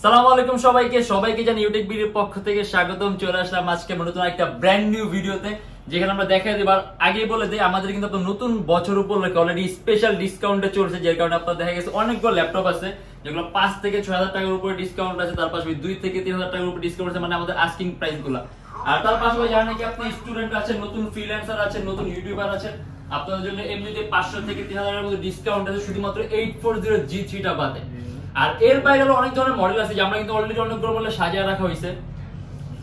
সালামু আলাইকুম সবাইকে জানি ইউটিউব ভিডিওর পক্ষ থেকে স্বাগতম। চলে আসলাম আজকে নতুন একটা ব্র্যান্ড নিউ ভিডিওতে, যেখানে আমরা দেখাই দেব। আর আগেই বলে দিই, আমাদের কিন্তু আপনার নতুন বছর উপলক্ষে অলরেডি স্পেশাল ডিসকাউন্টে চলছে, যার কারণে আপনার দেখা গেছে অনেকগুলো ল্যাপটপ আছে যেগুলো 5 থেকে 6,000 টাকার উপরে ডিসকাউন্ট আছে, তার পাশাপাশি 2 থেকে 3,000 টাকার উপরে ডিসকাউন্ট আছে, মানে আমাদের আস্কিং প্রাইস গুলা। আর তার পাশাপাশি জানেন কি আপনি স্টুডেন্ট আছেন, নতুন ফ্রিল্যান্সার আছেন, নতুন ইউটিউবার আছেন, আপনাদের জন্য এমনিতে 500 থেকে 3,000 এর মধ্যে ডিসকাউন্ট আছে শুধুমাত্র 840G3 টা বাদে। আর এর বাইরে অনেক ধরনের মডেল আছে যে আমরা কিন্তু অলরেডি অনেকগুলো মডেল সাজিয়ে রাখা হয়েছে।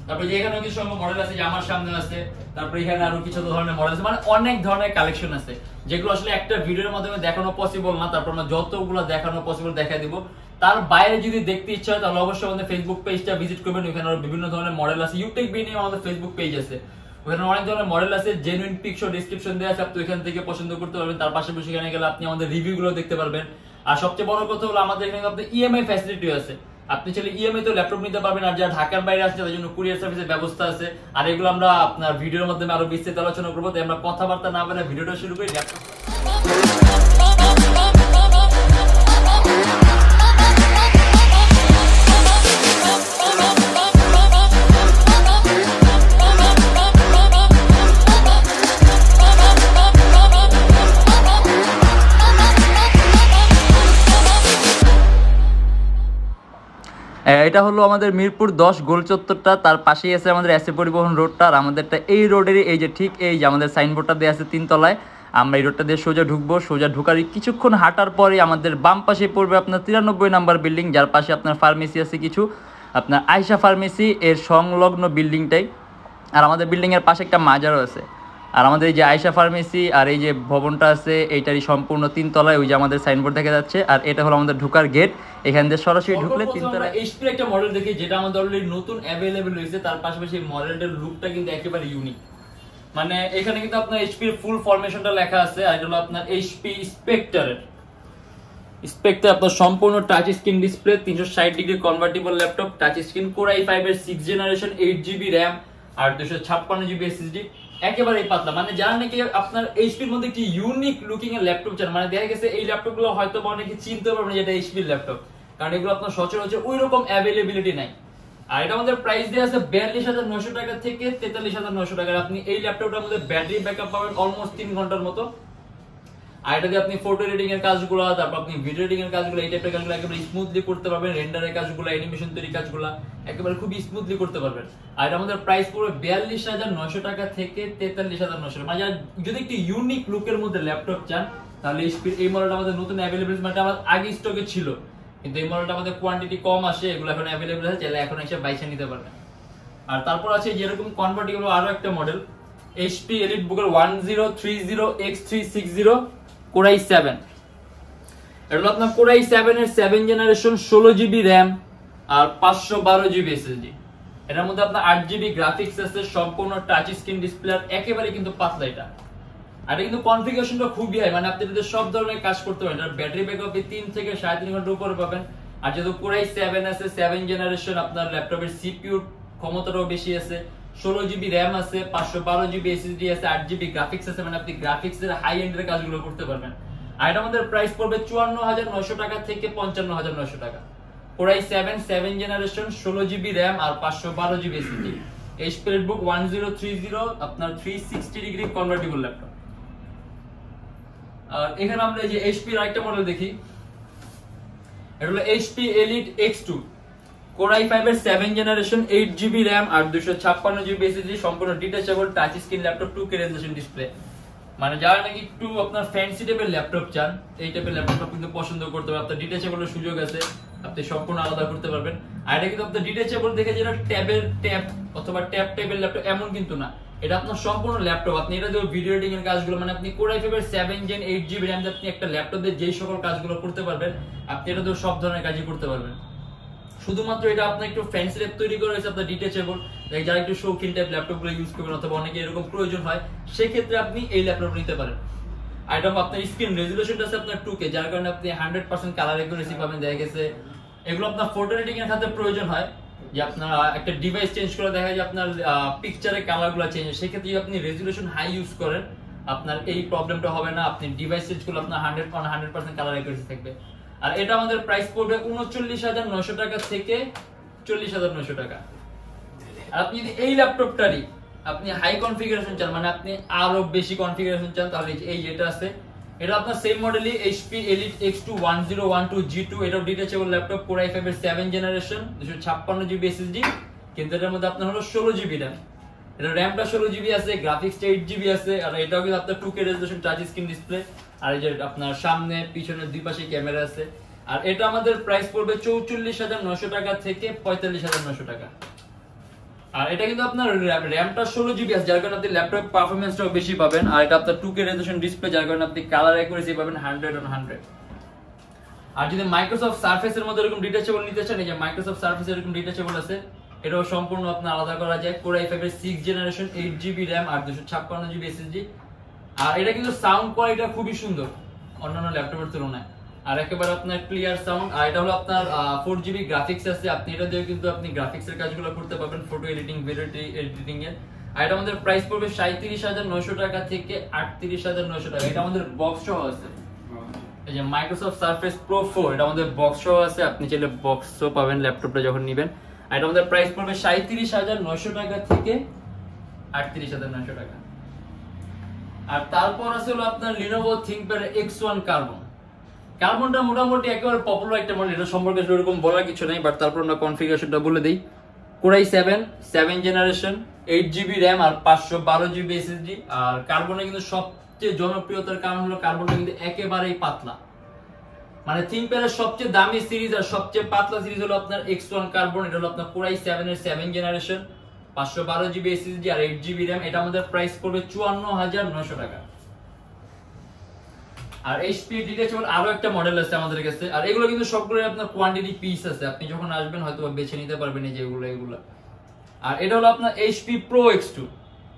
তারপরে এখানে কিছু মডেল আছে যে আমার সামনে আছে, তারপরে এখানে আরো কিছু ধরনের মডেল আছে, মানে অনেক ধরনের কালেকশন আছে যেগুলো আসলে একটা ভিডিওর মাধ্যমে দেখানো পসিবল না। তারপর আমরা যতগুলো দেখানো পসিবল দেখাই দিব। তার বাইরে যদি দেখতে ইচ্ছা হয় তাহলে অবশ্যই আমাদের ফেসবুক পেজটা ভিজিট করবেন, ওখানে আরো বিভিন্ন ধরনের মডেল আছে। ইউটিউব নিয়ে আমাদের ফেসবুক পেজ আছে, ওখানে অনেক ধরনের মডেল আছে, জেনুইন পিকচার ডেসক্রিপশন দেওয়া আছে, আপনি ওখান থেকে পছন্দ করতে পারবেন। তার পাশাপাশি এখানে গেলে আপনি আমাদের রিভিউ গুলো দেখতে পারবেন। আর সবচেয়ে বড় কথা হলো আমাদের এখানে আপনাদের ইএমআই ফ্যাসিলিটি আছে, আপনি চাইলে ইএমআই তো ল্যাপটপ নিতে পারবেন। আর যারা ঢাকার বাইরে আছে তাদের জন্য কুরিয়ার সার্ভিসের ব্যবস্থা আছে। আর এগুলো আমরা আপনার ভিডিওর মাধ্যমে আরো বিস্তারিত আলোচনা করবো, তাই আমরা কথাবার্তা না বলে ভিডিওটা শুরু করি। এটা হলো আমাদের মিরপুর 10 গোল চত্বরটা, তার পাশেই আছে আমাদের এসএ পরিবহন রোডটা। আর আমাদেরটা এই রোডেরই এই যে ঠিক এই যে আমাদের সাইনবোর্ডটা দেওয়া আছে 3 তলায়। আমরা এই রোডটা দিয়ে সোজা ঢুকবো, সোজা ঢুকার কিছুক্ষণ হাঁটার পরে আমাদের বাম পাশে পড়বে আপনার 93 নাম্বার বিল্ডিং, যার পাশে আপনার ফার্মেসি আছে কিছু, আপনার আয়শা ফার্মেসি এর সংলগ্ন বিল্ডিংটাই। আর আমাদের বিল্ডিংয়ের পাশে একটা মাজারও আছে। আর আমাদের এই যে আয়শা ফার্মেসি আর এই যে ভবনটা আছে এইটারই সম্পূর্ণ 3 তলায়, ওই যে আমাদের সাইনবোর্ড দেখা যাচ্ছে। আর এটা হলো আমাদের ঢোকার গেট, এখান দিয়ে সরাসরি ঢুকলে 3 তলায় এইচপি একটা মডেল দেখি যেটা আমাদের অলরেডি নতুন अवेलेबल হয়েছে। তার পাশাপাশি মডেলটার লুকটা কিন্তু একেবারে ইউনিক, মানে এখানে কিন্তু আপনার এইচপি এর ফুল ফরমেশনটা লেখা আছে। আর এটা হলো আপনার এইচপি স্পেক্টর আপনার সম্পূর্ণ touch screen display, 360 degree convertible laptop, touch screen, core i5 এর 6th জেনারেশন, 8GB RAM আর 256GB SSD, একেবারে পাতলা। মানে যারা নাকি আপনার এইচপির মধ্যে একটি ইউনিক লুকিং এর ল্যাপটপ চান, মানে দেখা গেছে এই ল্যাপটপগুলো হয়তো অনেকে চিনতে পারবেন না যেটা এইচপির ল্যাপটপ, কারণ এগুলো আপনার সচরাচর ওই রকম অ্যাভেলেবিলিটি নাই। আর এটা আমাদের প্রাইস দেওয়া আছে 42,900 টাকা থেকে 43,900 টাকা। আপনি এই ল্যাপটপটার মধ্যে ব্যাটারি ব্যাকআপ পাবেন অলমোস্ট 3 ঘন্টার মতো। আর এটা দিয়ে আপনি ফটো এডিটিং এর কাজগুলো, তারপর আপনি ভিডিও এডিটিং এর কাজগুলো, এই টাইপের কাজগুলো একেবারে স্মুথলি করতে পারবেন। রেন্ডারের কাজগুলো, অ্যানিমেশন তৈরির কাজগুলো একেবারে খুব স্মুথলি করতে পারবেন। আর এটা আমাদের প্রাইস পড়বে 42,900 টাকা থেকে 43,900 টাকা। মানে যদি একটি ইউনিক লুকের মধ্যে ল্যাপটপ চান তাহলে এই মডেলটা আমাদের নতুন অ্যাভেলেবল, মানে আমার আগে স্টকে ছিল, কিন্তু এই মডেলটা আমাদের কোয়ান্টিটি কম আসে, এগুলো এখন অ্যাভেলেবল আছে, চাইলে এখন এসে বাইসে নিতে পারবেন। আর তারপর আছে যেরকম কনভার্টিবল আরো একটা model HP EliteBook 1030X360 core i7। এটা হলো আপনার কোর i7 এর 7th জেনারেশন, 16GB RAM আর 512GB SSD। এটার মধ্যে আপনার 8GB গ্রাফিক্স আছে, সম্পূর্ণ টাচ স্ক্রিন ডিসপ্লে, একেবারে কিন্তু পাতলা এটা। আর এটা কিন্তু কনফিগারেশনটা খুবই হাই, মানে আপনি যদি সব ধরনের কাজ করতে পারেন। এটার ব্যাটারি ব্যাকআপ 3 থেকে 3.5 ঘন্টার উপরে পাবেন। আর যেহেতু কোর i7 আছে, 7th জেনারেশন, আপনার ল্যাপটপের CPU ক্ষমতাটাও বেশি আছে, 16GB RAM আছে, 512GB SSD আছে, 8GB গ্রাফিক্স আছে, মানে আপনি গ্রাফিক্স এর হাই এন্ড এর কাজগুলো করতে পারবেন। আর এটা আমাদের প্রাইস পড়বে 54,900 টাকা থেকে 55,900 টাকা। Core i7 7th generation, 16GB RAM আর 512GB SSD, HP EliteBook 1030 আপনার 360 ডিগ্রি কনভার্টিবল ল্যাপটপ। আর এখানে আমরা এই যে HP এর আরেকটা মডেল দেখি, এটা হলো HP Elite X2 core i5 এর 7th জেনারেশন, 8GB RAM আর 256GB SSD, সম্পূর্ণ detachable touch screen laptop, 2K resolution display. মানে যারা নাকি একটু আপনার ফ্যান্সি টাইপের ল্যাপটপ চান, এই টাইপের ল্যাপটপ কিন্তু পছন্দ করতে পারবেন। আপনার ডিটাচেবলের সুযোগ আছে, আপনি সম্পূর্ণ আলাদা করতে পারবেন। আর এটা কিন্তু আপনার ডিটাচেবল দেখে যেটা ট্যাব অথবা ট্যাব টাইপের ল্যাপটপ এমন কিন্তু না, এটা আপনার সম্পূর্ণ ল্যাপটপ। আপনি এটা দিয়ে ভিডিও এডিটিং এর কাজগুলো, মানে আপনি কোর i5 এর 7th জেন 8GB RAM দিয়ে আপনি একটা ল্যাপটপ দিয়ে যেই সকল কাজগুলো করতে পারবেন, আপনি এটা দিয়ে সব ধরনের কাজই করতে পারবেন। শুধুমাত্র এটা আপনার একটু ফ্যান্সি টাইপ তৈরি করা হয়েছে, আপনার ডিটাচেবল, যারা একটু শৌখিন টাইপ ল্যাপটপগুলো ইউজ করবেন অথবা অনেকে এরকম প্রয়োজন হয়, সেক্ষেত্রে আপনি এই ল্যাপটপ নিতে পারেন। আর এটা আপনার স্ক্রিন রেজোলিউশনটা আছে আপনার 2K, যার কারণে আপনি 100% কালার অ্যাকুরেসি পাবেন। দেখা গেছে এগুলো আপনার ফটো এডিটিং এর ক্ষেত্রে প্রয়োজন হয়, যে আপনার একটা ডিভাইস চেঞ্জ করে দেখা যায় আপনার পিকচারের কালারগুলো চেঞ্জ হয়, সেক্ষেত্রে যদি আপনি রেজোলিউশন হাই ইউজ করেন আপনার এই প্রবলেমটা হবে না। আপনি ডিভাইস চেঞ্জ করলে আপনার 100% কালার অ্যাকুরেসি থাকবে। আর এটা আমাদের প্রাইস পড়বে 39,900 টাকা থেকে 40,900 টাকা। আর আপনি যদি এই ল্যাপটপটারই আপনি হাই কনফিগারেশন চান, মানে আপনি আরো বেশি কনফিগারেশন চান, তাহলে এই যেটা আছে এটা আপনার same মডেলই HP Elite X2 1012 G2, এটাও ডিটাচেবল ল্যাপটপ, Core i5 এর 7 জেনারেশন, 256GB SSD, কিন্তু এটার মধ্যে আপনার হলো 16GB RAM। এটা র‍্যামটা 16GB আছে, গ্রাফিক্সটা 8GB আছে, আর এটাও কিন্তু আপনার 2K resolution touch screen display, আর এই যে আপনার সামনে পিছনে দুই পাশে ক্যামেরা আছে। আর এটা আমাদের প্রাইস পড়বে 44,900 টাকা থেকে 45,900 টাকা। আর এটা কিন্তু আপনার র‍্যামটা 16GB আছে, যার কারণে আপনি ল্যাপটপ পারফরম্যান্সটাও বেশি পাবেন, আর এটা আপনার 2K রেজোলিউশন ডিসপ্লে, যার কারণে আপনি কালার অ্যাকুরেসি পাবেন 100/100। আর যদি মাইক্রোসফট সারফেস এর মধ্যে এরকম ডিটাচেবল নিতে চান, এই যে মাইক্রোসফট সারফেস এরকম ডিটাচেবল আছে, এটাও সম্পূর্ণ আপনার আলাদা করা যায়। Core i5 এর 6 জেনারেশন, 8GB RAM আর 256GB SSD। আর এটা কিন্তু সাউন্ড কোয়ালিটি খুবই সুন্দর অন্যান্য ল্যাপটপের তুলনায়, আর একেবারে আপনার ক্লিয়ার সাউন্ড। আর এটা হলো আপনার 4GB গ্রাফিক্স আছে, আপনি এটা দিয়ে কিন্তু আপনি গ্রাফিক্সের কাজগুলো করতে পারবেন, ফটো এডিটিং, ভিডিও এডিটিং এর। আর এটা আমাদের প্রাইস পড়বে 37,900 টাকা থেকে 38,900 টাকা। এটা আমাদের বক্স সহ আছে, এই যে মাইক্রোসফট সারফেস প্রো 4, এটা আমাদের বক্স সহ আছে, আপনি চাইলে বক্সও পাবেন ল্যাপটপটা যখন নেবেন। আর এটা আমাদের প্রাইস পড়বে 37,900 টাকা থেকে 38,900 টাকা। আর তারপর আছে হলো আপনার Lenovo ThinkPad X1 Carbon। কার্বনটা মোটামুটি একেবারে পপুলার একটা মডেল, এটা সম্পর্কে সেরকম বলার কিছু নাই, বাট তারপর আমরা কনফিগারেশনটা বলে দেই। Core i7 7 generation, 8GB RAM আর 512GB SSD। আর কার্বনে কিন্তু সবচেয়ে জনপ্রিয়তার কারণ হলো কার্বনটা কিন্তু একেবারেই পাতলা, মানে ThinkPad এর সবচেয়ে দামি সিরিজ আর সবচেয়ে পাতলা সিরিজ হলো আপনার X1 Carbon। এটা হলো আপনার Core i7 এর 7 জেনারেশন, 512GB SSD আর 8GB RAM। এটা আমাদের প্রাইস পড়বে 54,900 টাকা। আর HP ডিটাচেবল আরো একটা মডেল আছে আমাদের কাছে, আর এগুলো কিন্তু সবগুলো আপনার কোয়ান্টিটি পিস আছে, আপনি যখন আসবেন হয়তো বেছে নিতে পারবেন এই যে এগুলো। আর এটা হলো আপনার HP Pro X2,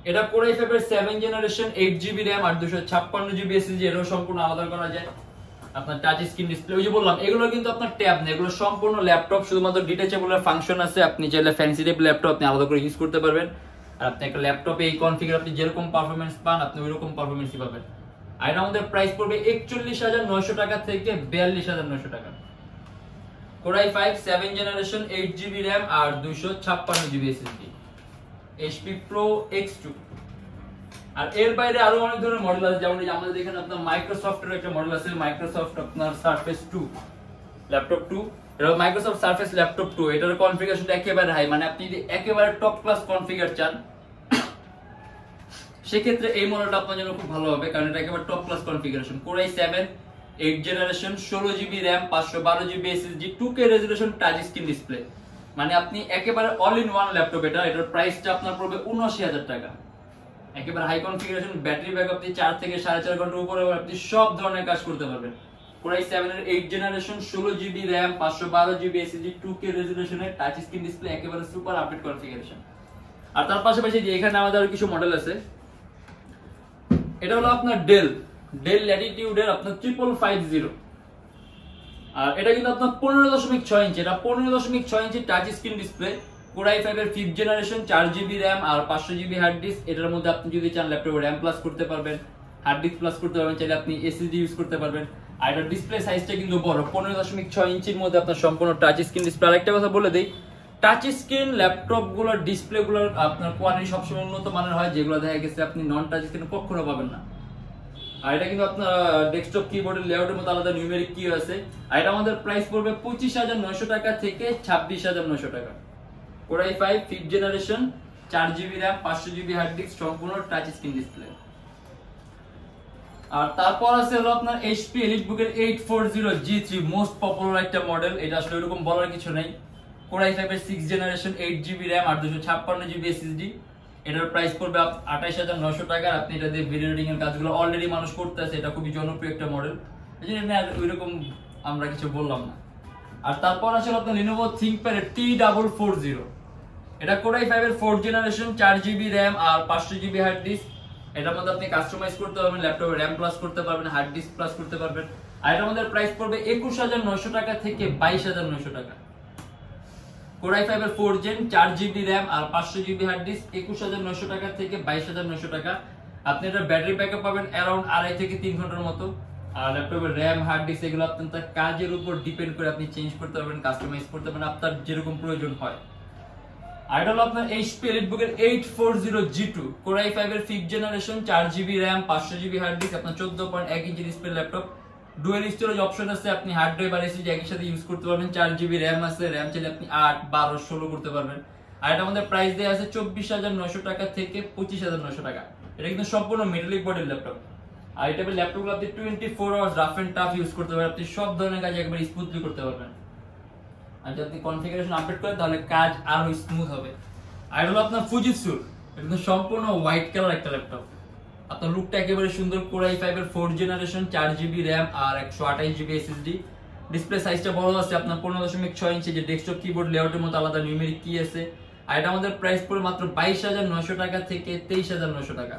এটা Core i5 এর 7 জেনারেশন, 8GB RAM আর 256GB SSD, এটাও সম্পূর্ণ আলাদা করা যায়। আপনার টাচ স্ক্রিন ডিসপ্লে, ওই যে বললাম এগুলো কিন্তু আপনার ট্যাব না, এগুলো সম্পূর্ণ ল্যাপটপ, শুধুমাত্র ডিটাচেবল এর ফাংশন আছে। আপনি চাইলে ফ্যান্সি টাইপ ল্যাপটপ আপনি আলাদা করে ইউজ করতে পারবেন, আর আপনি একটা ল্যাপটপে এই কনফিগার আপনি যেরকম পারফরম্যান্স পান আপনি ওইরকম পারফরম্যান্সই পাবেন। আর এটা আমাদের প্রাইস পড়বে 41,900 টাকা থেকে 42,900 টাকা। Core i5 7 generation, 8GB RAM আর 256GB SSD, HP Pro X2। আর এর বাইরে আরো অনেক ধরনের মডেল আছে, যেমন আমাদের এখানে আপনার মাইক্রোসফটের একটা মডেল আছে, মাইক্রোসফট আপনার সারফেস 2 ল্যাপটপ 2। এটা মাইক্রোসফট সারফেস ল্যাপটপ 2, এটার কনফিগারেশনটা একেবারে হাই, মানে আপনি যদি একেবারে টপ ক্লাস কনফিগার চান সেক্ষেত্রে এই মডেলটা আপনার জন্য খুব ভালো হবে, কারণ এটা একেবারে top class configuration. Core i7 8 generation, 16GB RAM, 512GB SSD, 2K resolution touch screen display, মানে আপনি একেবারে অল ইন ওয়ান ল্যাপটপ। এটার প্রাইসটা আপনার পড়বে 79,000 টাকা। একেবারে হাই কনফিগারেশন, ব্যাটারি ব্যাকআপ আপনি 4 থেকে 4.5 ঘন্টার উপরে আপনি সব ধরনের কাজ করতে পারবেন। Core i7 এর 8 generation, 16GB RAM, 512GB SSD, 2K রেজোলিউশনের টাচ স্ক্রিন ডিসপ্লে, একেবারে সুপার আপডেট কনফিগারেশন। আর তার পাশাপাশি যে এখানে আমাদের আরো কিছু মডেল আছে, এটা হলো আপনার ডেল ল্যাটিটিউড এর আপনার 5550। আর এটা কিন্তু আপনার 15.6 ইঞ্চি, এটা 15.6 ইঞ্চি touch screen display, Core i5 এর 5th জেনারেশন, 4GB RAM আর 500GB হার্ড ডিস্ক। এটার মধ্যে আপনি যদি চান ল্যাপটপে RAM প্লাস করতে পারবেন, হার্ড ডিস্ক প্লাস করতে পারবেন, চাইলে আপনি SSD ইউজ করতে পারবেন। আর এটার ডিসপ্লে সাইজটা কিন্তু বড়, 15.6 ইঞ্চির মধ্যে আপনার সম্পূর্ণ টাচ স্ক্রিন ডিসপ্লে। আরেকটা কথা বলে দেই, টাচ স্ক্রিন ল্যাপটপ গুলোর ডিসপ্লে গুলোর আপনার কোয়ালিটি সবসময় উন্নত মানের হয়, যেগুলো দেখা গেছে আপনি নন টাচ স্ক্রিন কখনো পাবেন না। আর এটা কিন্তু আপনার ডেস্কটপ কিবোর্ডের লেআউটের মতো আলাদা নিউমেরিক কি আছে। আর এটা আমাদের প্রাইস পড়বে 25,900 টাকা থেকে 26,900 টাকা। Core i5 5th generation, 4GB RAM, 500GB hard disk, সম্পূর্ণ টাচ স্ক্রিন ডিসপ্লে। আর তারপর আছে হলো আপনার HP EliteBook এর 840 G3, মোস্ট পপুলার একটা মডেল, এটা আসলে এরকম বলার কিছু নাই। Core i5 এর 6 জেনারেশন, 8GB RAM আর 256GB SSD। এটার প্রাইস পড়বে 28,900 টাকা। আপনি এটা দিয়ে ভিডিও এডিটিং এর কাজগুলো অলরেডি মানুষ করতেছে, এটা খুবই জনপ্রিয় একটা মডেল, এজন্য ওইরকম আমরা কিছু বললাম না। আর তারপর আছে আপনার Lenovo ThinkPad এর T440, এটা Core i5 এর 4th জেনারেশন, 4GB RAM আর 500GB হার্ড ডিস্ক। এটার মধ্যে আপনি কাস্টমাইজ করতে পারবেন, ল্যাপটপে RAM প্লাস করতে পারবেন, হার্ড ডিস্ক প্লাস করতে পারবেন। আর এটার মধ্যে প্রাইস পড়বে 21,900 টাকা থেকে 22,900 টাকা। Core i5 এর 4th জেন, 4GB RAM আর 500GB হার্ড ডিস্ক, 21,900 টাকা থেকে 22,900 টাকা। আপনি এটার ব্যাটারি ব্যাকআপ পাবেন অ্যারাউন্ড 2.5 থেকে 3 ঘন্টার মতো। আর ল্যাপটপের র্যাম, হার্ড ডিস্ক এগুলো আপনার কাজের উপর ডিপেন্ড করে আপনি চেঞ্জ করতে পারবেন, কাস্টমাইজ করতে পারবেন আপনার যেরকম প্রয়োজন হয়। আর এটা হলো আপনার HP EliteBook এর 840G2 Core i5 এর 5th generation, 4GB RAM, 500GB hard disk, আপনার 14.1 inch display laptop. Dual storage option আছে, আপনি হার্ড ড্রাইভ আর SSD একই সাথে ইউজ করতে পারবেন। 4GB RAM আছে, RAM চাইলে আপনি 8, 12, 16 করতে পারবেন। আর এটা আমাদের প্রাইস দেয়া আছে 24,900 টাকা থেকে 25,900 টাকা। এটা কিন্তু সম্পূর্ণ মেটালিক বডির ল্যাপটপ। আর এই টাইপের ল্যাপটপগুলো আপনি 24 hours rough and tough use করতে পারবেন, আপনি সব ধরনের কাজ একবার স্মুথলি করতে পারবেন। আর যদি আপনি কনফিগারেশন আপডেট করেন তাহলে কাজ আরো স্মুথ হবে। আর হলো আপনার Fujitsu, এটা সম্পূর্ণ হোয়াইট কালার একটা ল্যাপটপ। আপনার লুকটা একেবারে সুন্দর। Core i5 এর 4th জেনারেশন, 4GB RAM আর 128GB SSD। ডিসপ্লে সাইজটা বড় আছে আপনার 15.6 ইঞ্চি, যে ডেস্কটপ কিবোর্ড লেআউটের মতো আলাদা নিউমেরিক কি আছে। আর এটা আমাদের প্রাইস পড়ে মাত্র 22,900 টাকা থেকে 23,900 টাকা।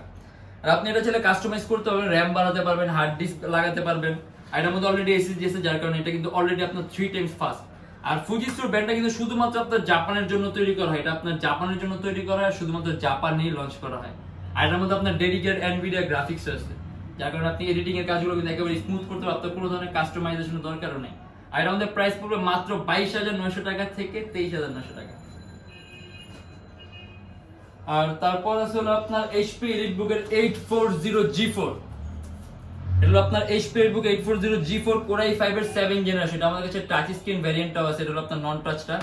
আর আপনি এটা চাইলে কাস্টমাইজ করতে পারবেন, RAM বাড়াতে পারবেন, হার্ড ডিস্ক লাগাতে পারবেন। আর এটার মধ্যে অলরেডি SSD আছে, যার কারণে এটা কিন্তু অলরেডি আপনার 3 টাইমস ফাস্ট। আর Fujitsu ব্র্যান্ডটা কিন্তু শুধুমাত্র আপনার জাপানের জন্য তৈরি করা হয়, এটা আপনার জাপানের জন্য তৈরি করা হয়, শুধুমাত্র জাপানেই লঞ্চ করা হয়। আর এটার মধ্যে আপনার ডেডিকেটেড NVIDIA গ্রাফিক্স আছে, যার কারণে আপনি এডিটিং এর কাজগুলো কিন্তু একেবারে স্মুথ করতে পারবেন, আপনার কোনো ধরনের কাস্টমাইজেশনের দরকারও নেই। আর এটা আমাদের প্রাইস পড়বে মাত্র 22,900 টাকা থেকে 23,900 টাকা। আর তারপর আছে হলো আপনার HP EliteBook এর 840G4। এটা হলো আপনার HP EliteBook 840G4 Core i5 এর 7th জেনারেশন। এটা আমাদের কাছে টাচ স্ক্রিন ভ্যারিয়েন্টটাও আছে। এটা হলো আপনার নন টাচটা।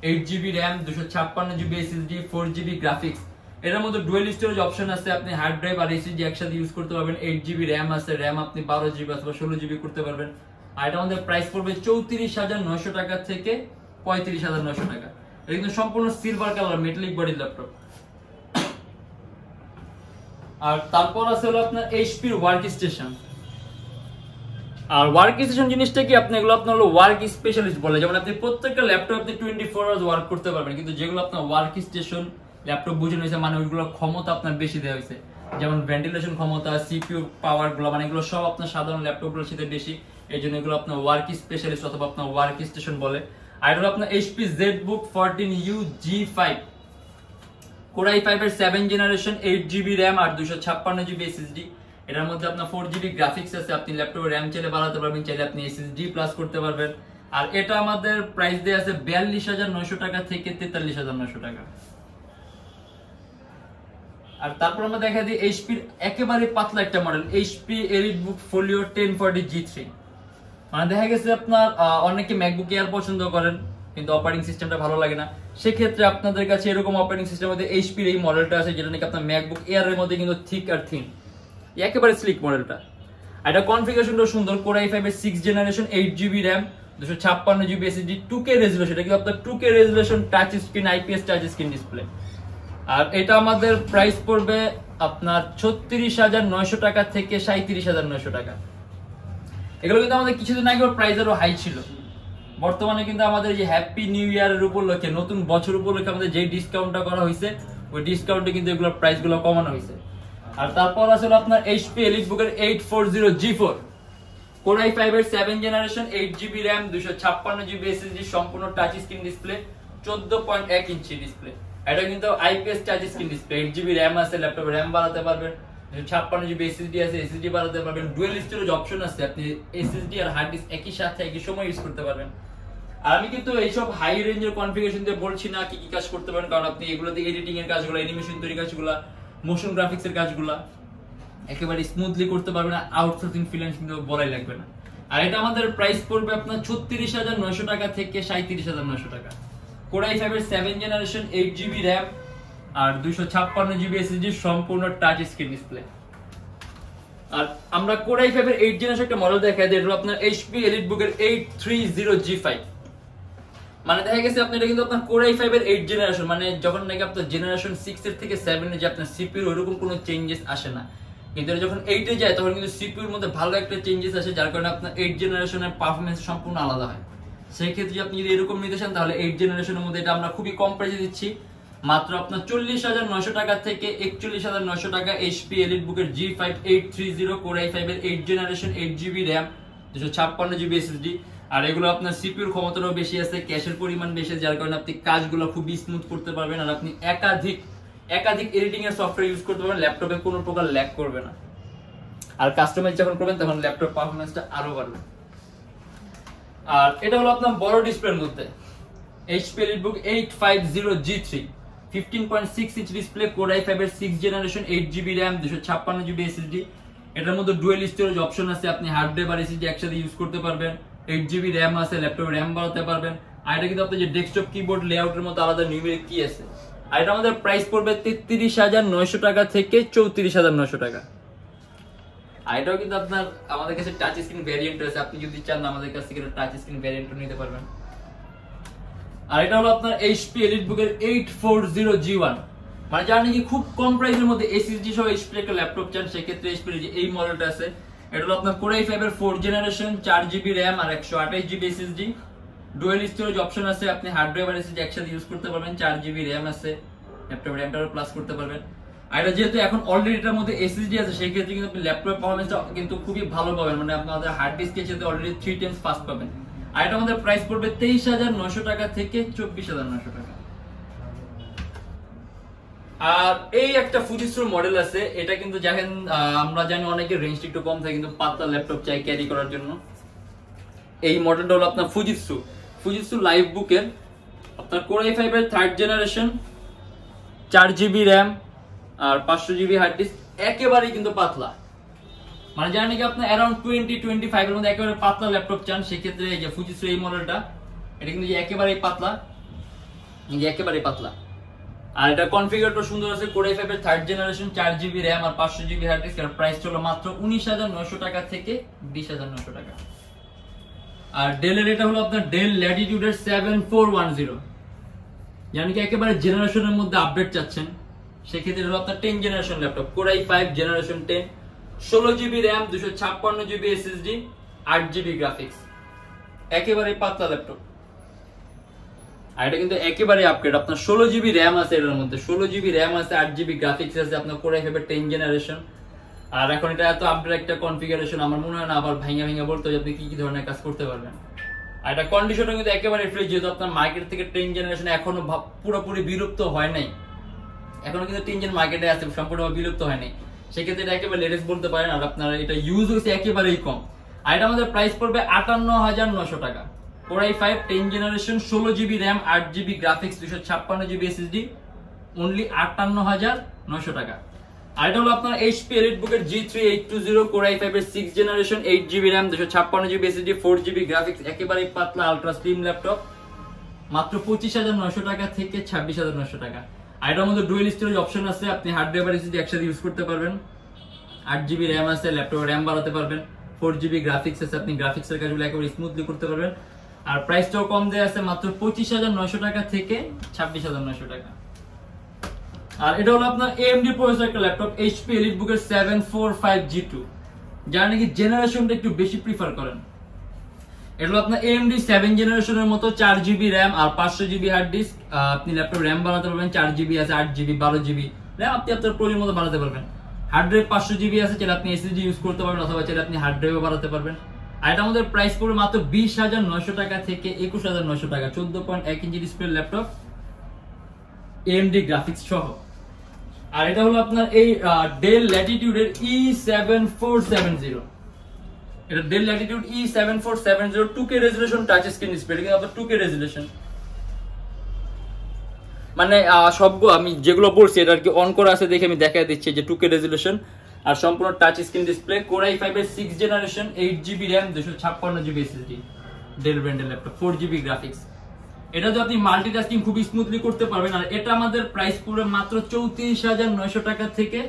8GB RAM, 256GB SSD, 4GB graphics. এর মধ্যে ডুয়াল স্টোরেজ অপশন আছে, আপনি হার্ড ড্রাইভ আর SSD একসাথে ইউজ করতে পারবেন। 8GB RAM আছে, RAM আপনি 12GB অথবা 16GB করতে পারবেন। আর এটা আমাদের প্রাইস পড়বে 34,900 টাকা থেকে 35,900 টাকা। এটা কিন্তু সম্পূর্ণ silver colour metallic body laptop. আর তারপর আছে হলো আপনার HP ওয়ার্ক স্টেশন। আর ওয়ার্ক স্টেশন জিনিসটা কি, আপনি এগুলো আপনার হলো ওয়ার্ক স্পেশালিস্ট বলে। যেমন আপনি প্রত্যেকটা ল্যাপটপ আপনি 24 আওয়ার্স ওয়ার্ক করতে পারবেন, কিন্তু যেগুলো আপনার ওয়ার্ক স্টেশন ল্যাপটপ বোঝানো হয়েছে মানে ওইগুলো ক্ষমতা আপনার বেশি দেওয়া হয়েছে, যেমন ভেন্টিলেশন ক্ষমতা, CPU পাওয়ার গুলো, মানে এগুলো সব আপনার সাধারণ ল্যাপটপগুলোর সাথে বেশি। এই জন্য এগুলো আপনার ওয়ার্ক স্পেশালিস্ট অথবা আপনার ওয়ার্ক স্টেশন বলে। আর এটা হলো আপনার HP ZBook 14U G5 Core i5 এর 7th জেনারেশন, 8GB RAM আর 256GB SSD। এটার মধ্যে আপনার 4GB গ্রাফিক্স আছে, আপনি ল্যাপটপে RAM চাইলে বাড়াতে পারবেন, চাইলে আপনি SSD প্লাস করতে পারবেন। আর এটা আমাদের প্রাইস দেয়া আছে 42,900 টাকা থেকে 43,900 টাকা। আর তারপর আমরা দেখা দিই HP এর একেবারে পাতলা একটা model, HP EliteBook Folio 1040G3। মানে দেখা গেছে আপনার অনেকে ম্যাকবুক এয়ার পছন্দ করেন কিন্তু অপারেটিং সিস্টেমটা ভালো লাগে না, সেক্ষেত্রে আপনাদের কাছে এরকম অপারেটিং সিস্টেমের মধ্যে HP এর এই মডেলটা আছে, যেটা নাকি আপনার ম্যাকবুক এয়ার এর মধ্যে কিন্তু থিক আর থিন, একেবারে স্লিক মডেলটা। আর এটা কনফিগারেশনটা সুন্দর। Core i5 এর 6th generation, 8GB RAM, 256GB SSD, 2K resolution. এটা কিন্তু আপনার 2K resolution touch screen, IPS touch screen display. আর এটা আমাদের প্রাইস পড়বে আপনার 36,900 টাকা থেকে 37,900 টাকা। এগুলো কিন্তু আমাদের কিছুদিন আগে প্রাইস আরো হাই ছিল। বর্তমানে কিন্তু আমাদের যে হ্যাপি নিউ ইয়ারের উপলক্ষে, নতুন বছর উপলক্ষে আমাদের যে ডিসকাউন্টটা করা হয়েছে, ওই ডিসকাউন্টে কিন্তু এগুলোর প্রাইস গুলো কমানো হয়েছে। আর তারপর আসলে আপনার HP EliteBook এর 840G4 Core i5 এর 7th generation, 8GB RAM, 256GB SSD, সম্পূর্ণ touch screen display, 14.1 inch display. এটা কিন্তু IPS touch screen display. 8GB RAM আছে, ল্যাপটপে RAM বাড়াতে পারবেন, 256GB SSD আছে, SSD বাড়াতে পারবেন। ডুয়াল স্টোরেজ অপশন আছে, আপনি SSD আর হার্ড ডিস্ক একই সাথে একই সময় ইউজ করতে পারবেন। আর আমি কিন্তু এইসব হাই রেঞ্জের কনফিগারেশন দিয়ে বলছি না কি কি কাজ করতে পারেন, কারণ আপনি এগুলোতে এডিটিং এর কাজগুলো, অ্যানিমেশন তৈরি কাজগুলো, মোশন গ্রাফিক্স এর কাজগুলো একেবারে স্মুথলি করতে পারবেন, আউটসোর্সিং ফ্রিল্যান্স কিন্তু বলাই লাগবে না। আর এটা আমাদের প্রাইস পড়বে আপনার 36,900 টাকা থেকে 37,900 টাকা। Core i5 এর 7th জেনারেশন, 8GB RAM আর 256GB SSD, সম্পূর্ণ টাচ স্ক্রিন ডিসপ্লে। আর আমরা Core i5 এর 8th জেনারেশন একটা মডেল দেখাই দিই, এটা হলো আপনার HP EliteBook এর 830G5। মানে দেখা গেছে আপনি এটা কিন্তু আপনার Core i5 এর 8th জেনারেশন, মানে যখন নাকি আপনার জেনারেশন 6 এর থেকে 7 এ যে আপনার CPU ওইরকম কোনো চেঞ্জেস আসে না, কিন্তু যখন 8 এ যায় তখন কিন্তু CPU এর মধ্যে ভালো একটা চেঞ্জেস আসে, যার কারণে আপনার 8th জেনারেশনের পারফরম্যান্স সম্পূর্ণ আলাদা হয়। সেই ক্ষেত্রে আপনি যদি এরকম নিতে চান তাহলে 8th জেনারেশনের মধ্যে এটা আমরা খুবই কম প্রাইসে দিচ্ছি, মাত্র আপনার 40,900 টাকা থেকে 41,900 টাকা। HP EliteBook এর G5 830 Core i5 এর 8th generation, 8GB RAM, 256GB SSD। আর এগুলো আপনার CPU এর ক্ষমতাটাও বেশি আছে, ক্যাশের পরিমাণ বেশি, যার কারণে আপনি কাজগুলো খুবই স্মুথ করতে পারবেন। আর আপনি একাধিক এডিটিং এর সফটওয়্যার ইউজ করতে পারবেন, ল্যাপটপে কোনো প্রকার ল্যাগ করবে না। আর কাস্টমাইজ যখন করবেন তখন ল্যাপটপ পারফরম্যান্সটা আরো বাড়বে। আর এটা হলো আপনার বড় ডিসপ্লের মধ্যে HP EliteBook 850G3 15.6 inch display, Core i5 এর 6th generation, 8GB RAM, 256GB SSD। এটার মধ্যে ডুয়াল স্টোরেজ অপশন আছে, আপনি হার্ড ড্রাইভ আর SSD একসাথে ইউজ করতে পারবেন। 8GB RAM আছে, ল্যাপটপে RAM বাড়াতে পারবেন। আর এটা কিন্তু আপনার যে ডেস্কটপ কিবোর্ড লেআউটের মতো আলাদা নিউমেরিক কি আছে। আর এটা আমাদের প্রাইস পড়বে 33,900 টাকা থেকে 34,900 টাকা। আর এটাও কিন্তু আপনার আমাদের কাছে টাচ স্ক্রিন ভ্যারিয়েন্ট আছে, আপনি যদি চান আমাদের কাছ থেকে টাচ স্ক্রিন ভ্যারিয়েন্টও নিতে পারবেন। আর এটা হলো আপনার HP EliteBook এর 840G1, মানে যারা নাকি খুব কম প্রাইসের মধ্যে SSD সহ HP একটা ল্যাপটপ চান, সেক্ষেত্রে HP এর যে এই মডেলটা আছে, এটা হলো আপনার Core i5 এর 4th জেনারেশন, 4GB RAM আর 128GB SSD। Dual storage option আছে, আপনি হার্ড ড্রাইভ আর SSD একসাথে ইউজ করতে পারবেন। 4GB RAM আছে, ল্যাপটপ র্যামটাও প্লাস করতে পারবেন। আর এটা যেহেতু এখন অলরেডি এটার মধ্যে SSD আছে, সেই ক্ষেত্রে কিন্তু আপনি ল্যাপটপ পারফরম্যান্সটা কিন্তু খুবই ভালো পাবেন, মানে আপনাদের হার্ড ডিস্কের চেয়ে অলরেডি 3 টাইমস ফাস্ট পাবেন। আর এটা আমাদের প্রাইস পড়বে 23,900 টাকা থেকে 24,900 টাকা। আর এই একটা ফুজিসুর মডেল আছে, এটা কিন্তু দেখেন আমরা জানি অনেকের রেঞ্জটা একটু কম থাকে, কিন্তু পাতলা ল্যাপটপ চাই ক্যারি করার জন্য। এই মডেলটা হলো আপনার ফুজিসু লাইভবুক এর আপনার Core i5 এর 3rd জেনারেশন, 4GB RAM আর 500GB হার্ড ডিস্ক, একেবারেই কিন্তু পাতলা, মানে যারা নাকি আপনার অ্যারাউন্ড 20-25 এর মধ্যে একেবারে পাতলা ল্যাপটপ চান, সেক্ষেত্রে এই যে ফুজিসু এই মডেলটা, এটা কিন্তু একেবারেই পাতলা, একেবারেই পাতলা। আর এটা কনফিগারটা সুন্দর আছে, Core i5 এর 3rd জেনারেশন, 4GB RAM আর 500GB হার্ড ডিস্ক। এর প্রাইস হলো মাত্র 19,900 টাকা থেকে 20,900 টাকা। আর ডেলের এটা হলো আপনার ডেল ল্যাটিটিউড এর 7410, মানে কি একেবারে জেনারেশনের মধ্যে আপডেট চাচ্ছেন, সেক্ষেত্রে হলো আপনার 10th generation laptop, Core i5 generation 10, 16GB RAM, 256GB SSD, 8GB graphics, একেবারে পাতলা ল্যাপটপ। আর এটা কিন্তু একেবারে আপগ্রেড, আপনার 16GB RAM আছে এর মধ্যে, 16GB RAM আছে, 8GB গ্রাফিক্স আছে, আপনার Core i5 এর 10th জেনারেশন। আর এখন এটা এত আপডেট একটা কনফিগারেশন, আমার মনে হয় না আবার ভাঙা বলতে আপনি কি কি ধরনের কাজ করতে পারবেন। আর এটা কন্ডিশনটা কিন্তু একেবারে ফ্রেশ, যেহেতু আপনার মার্কেট থেকে 10th জেনারেশন এখনো পুরোপুরি বিলুপ্ত হয় নাই, এখনো কিন্তু 10th জেন মার্কেটে আছে, সম্পূর্ণভাবে বিলুপ্ত হয় নাই, সেক্ষেত্রে এটা একেবারে লেটেস্ট বলতে পারেন। আর আপনার এটা ইউজ হয়েছে একেবারেই কম। আর এটা আমাদের প্রাইস পড়বে 58,900 টাকা। Core i5 10th generation, 16GB RAM, 8GB graphics, 256GB SSD, only 58,900 টাকা। আর এটা হলো আপনার HP EliteBook এর G3820, Core i5 এর 6th generation, 8GB RAM, 256GB SSD, 4GB graphics, একেবারে পাতলা আলট্রা স্লিম ল্যাপটপ, মাত্র 25,900 টাকা থেকে 26,900 টাকা। আর এটার মধ্যে ডুয়াল স্টোরেজ অপশন আছে, আপনি হার্ড ড্রাইভ আর SSD একসাথে ইউজ করতে পারবেন। 8GB RAM আছে, ল্যাপটপে RAM বাড়াতে পারবেন। 4GB গ্রাফিক্স আছে, আপনি গ্রাফিক্সের কাজগুলো একেবারে স্মুথলি করতে পারবেন। আর প্রাইসটাও কম দেয়া আছে, মাত্র 25,900 টাকা থেকে 26,900 টাকা। আর এটা হলো আপনার AMD প্রসেসর একটা ল্যাপটপ, HP EliteBook এর 745G2, যারা নাকি জেনারেশনটা একটু বেশি প্রিফার করেন। এটা হলো আপনার AMD 7 জেনারেশনের মতো, 4GB RAM আর 500GB হার্ড ডিস্ক, আপনি ল্যাপটপ RAM বানাতে পারবেন, 4GB আছে, 8GB, 12GB RAM আপনি আপনার প্রয়োজন মতো বানাতে পারবেন। হার্ড ড্রাইভ 500GB আছে, চাইলে আপনি SSD ইউজ করতে পারবেন, অথবা চাইলে আপনি হার্ড ড্রাইভও বানাতে পারবেন। আর এটা আমাদের প্রাইস পড়বে মাত্র 20,900 টাকা থেকে 21,900 টাকা। 14.1 inch display laptop, AMD graphics সহ। আর এটা হলো আপনার এই ডেল ল্যাটিটিউড এর E7470, এটা del Latitude E7470, 2K resolution touch screen display, কিন্তু আপনার 2K রেজোলিউশন, মানে সবগুলো আমি যেগুলো বলছি এটা আর কি অন করা আছে, দেখে আমি দেখাই দিচ্ছি যে 2K রেজোলিউশন আর সম্পূর্ণ touch screen display. Core i5 এর 6th generation, 8GB RAM, 256GB SSD, Dell ব্র্যান্ডের ল্যাপটপ, 4GB গ্রাফিক্স। এটা তো আপনি মাল্টিটাস্কিং খুব স্মুথলি করতে পারবেন। আর এটা আমাদের প্রাইস পড়বে মাত্র 34,900 টাকা থেকে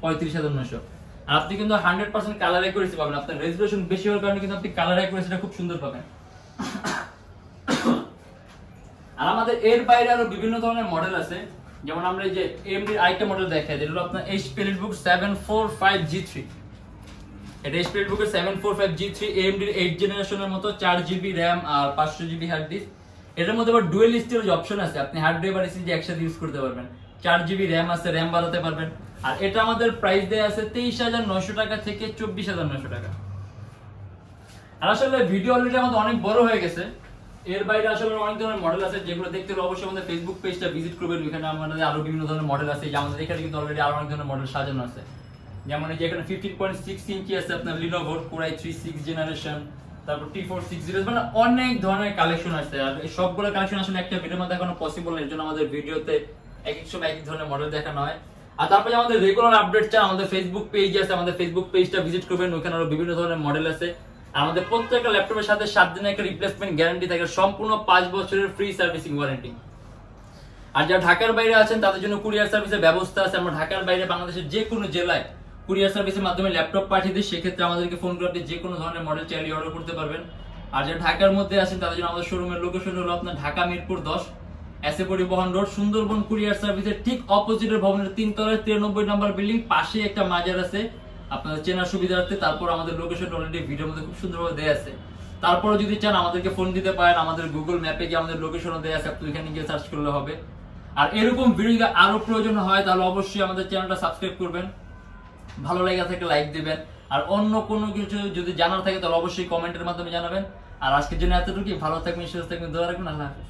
35,900। আর আপনি কিন্তু 100% কালার অ্যাকুরেসি পাবেন, আপনার রেজোলিউশন বেশি হওয়ার কারণে কিন্তু আপনি কালার অ্যাকুরেসিটা খুব সুন্দর পাবেন। আর আমাদের এর বাইরে আরো বিভিন্ন ধরনের মডেল আছে, যেমন আমরা এই যে AMD এর আরেকটা মডেল দেখাই, যেটা হলো আপনার HP EliteBook 745G3। এটা HP EliteBook এর 745G3, AMD এর 8th জেনারেশনের মতো, 4GB RAM আর 500GB হার্ড ডিস্ক। এটার মধ্যে আবার ডুয়াল স্টোরেজ অপশন আছে, আপনি হার্ড ড্রাইভ আর SSD একসাথে ইউজ করতে পারবেন। 4GB RAM আছে, RAM বাড়াতে পারবেন। আর এটা আমাদের প্রাইস দেয়া আছে 23,900 টাকা থেকে 24,900 টাকা। আর আসলে ভিডিও অলরেডি আমাদের অনেক বড় হয়ে গেছে, এর বাইরে আসলে অনেক ধরনের মডেল আছে, যেগুলো দেখতে হলে অবশ্যই আমাদের ফেসবুক পেজটা ভিজিট করবেন, ওখানে আমাদের আরো বিভিন্ন ধরনের মডেল আছে, যে আমাদের এখানে কিন্তু অলরেডি আরো অনেক ধরনের মডেল সাজানো আছে। যেমন এই যে এখানে 15.6 ইঞ্চি আছে আপনার লিনোভোর কোরাই 3 6 জেনারেশন, তারপর T460, মানে অনেক ধরনের কালেকশন আছে। আর এই সবগুলো কালেকশন আসলে একটা ভিডিওর মধ্যে দেখানো পসিবল না, এর জন্য আমাদের ভিডিওতে এক এক সময় এক এক ধরনের মডেল দেখানো হয়। আর তারপরে আমাদের রেগুলার আপডেট চান, আমাদের ফেসবুক পেজ আছে, আমাদের ফেসবুক পেজটা ভিজিট করবেন, ওখানে আরো বিভিন্ন ধরনের মডেল আছে। আর আমাদের প্রত্যেকটা ল্যাপটপের সাথে 7 দিনের একটা রিপ্লেসমেন্ট গ্যারান্টি থাকে, সম্পূর্ণ 5 বছরের ফ্রি সার্ভিসিং ওয়ারেন্টি। আর যারা ঢাকার বাইরে আছেন তাদের জন্য কুরিয়ার সার্ভিসের ব্যবস্থা আছে। আমরা ঢাকার বাইরে বাংলাদেশের যে কোনো জেলায় কুরিয়ার সার্ভিসের মাধ্যমে ল্যাপটপ পাঠিয়ে দিই, সেক্ষেত্রে আমাদেরকে ফোন করে আপনি যে কোনো ধরনের মডেল চাইলে অর্ডার করতে পারবেন। আর যারা ঢাকার মধ্যে আছেন তাদের জন্য আমাদের শোরুমের লোকেশন হলো আপনার ঢাকা মিরপুর 10 এসএ পরিবহন রোড, সুন্দরবন কুরিয়ার সার্ভিসের ঠিক অপোজিটের ভবনের 3 তলায় 93 নম্বর বিল্ডিং, পাশে একটা মাজার আছে আপনাদের চেনার সুবিধার্থে। তারপর আমাদের লোকেশন অলরেডি ভিডিওর মধ্যে খুব সুন্দরভাবে দেয়া আছে। তারপরে যদি চান আমাদেরকে ফোন দিতে পারেন, আমাদের গুগল ম্যাপে গিয়ে আমাদের লোকেশনও দেয়া আছে, আপনি এখানে গিয়ে সার্চ করলে হবে। আর এরকম ভিডিও যদি আরো প্রয়োজন হয় তাহলে অবশ্যই আমাদের চ্যানেলটা সাবস্ক্রাইব করবেন, ভালো লাগা থেকে লাইক দিবেন। আর অন্য কোনো কিছু যদি জানার থাকে তাহলে অবশ্যই কমেন্টের মাধ্যমে জানাবেন। আর আজকের জন্য এতটুকুই, ভালো থাকবেন, সুস্থ থাকবেন, দোয়া রাখবেন, আল্লাহ হাফেজ।